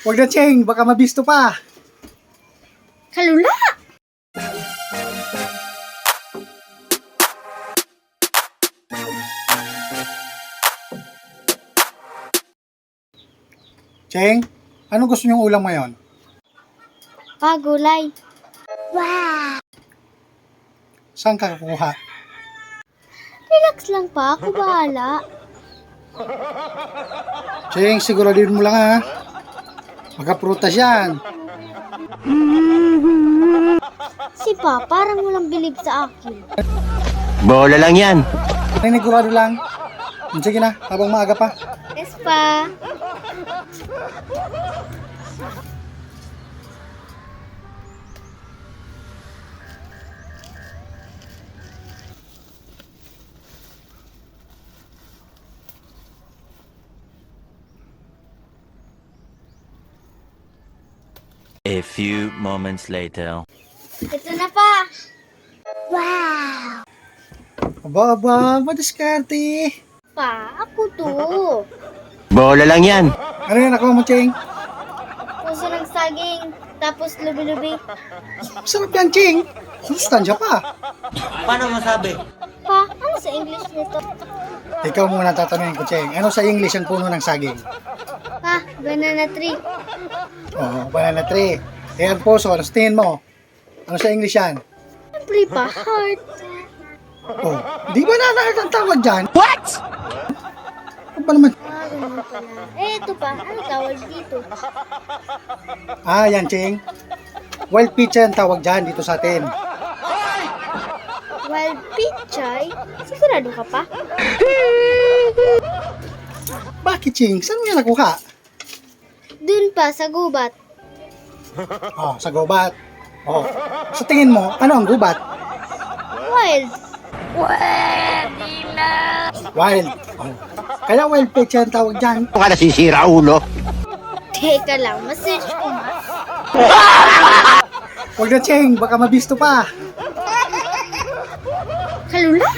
Huwag na, Cheng. Baka mabisto pa. Kalula! Cheng, anong gusto niyong ulam ngayon? Gulay. Saan ka kukuha? Relax lang pa, ako bahala. Cheng, siguraduhin mo lang ha. Baka prutas yan. Si Pa, parang walang bilib sa akin. Bola lang yan. Nanigurado lang. Sige na, habang maaga pa. Yes, Pa. A few moments later. Ito na, Pa. Aba, madiskarte. Pa, ako to. Bola lang yan. Ano yan, nakuha mo, Cheng? Puso ng saging, tapos lubi-lubi. Sarap yan, Cheng. Sustansya pa. Paano masabi? Pa, ano sa English nito? Ikaw muna tatanungin ko, Cheng. Ano sa English ang puno ng saging? Pa, banana tree. Oh, banana tree. Eh, ang puso, ano sa tingin mo? Ano sa English yan? Siyempre, Pa, heart. Oh, di ba heart ang tawag dyan? What? Ano ba naman? Ganun pala. Ito pa, ano tawag dito? Yan, Cheng. Wild peach ang tawag dyan dito sa atin. Wild pichay? Sigurado ka pa? Bakit, Cheng? Saan mo yan nakuha? Dun pa, sa gubat. Oh, sa gubat. Oh, sa tingin mo, ano ang gubat? Wild. Wild. Oh. Kaya wild peach ang tawag dyan. Kung ka nasisira, ulo. Teka lang, masearch ko nga. Huwag na, Cheng. Baka mabisto pa. Kalula!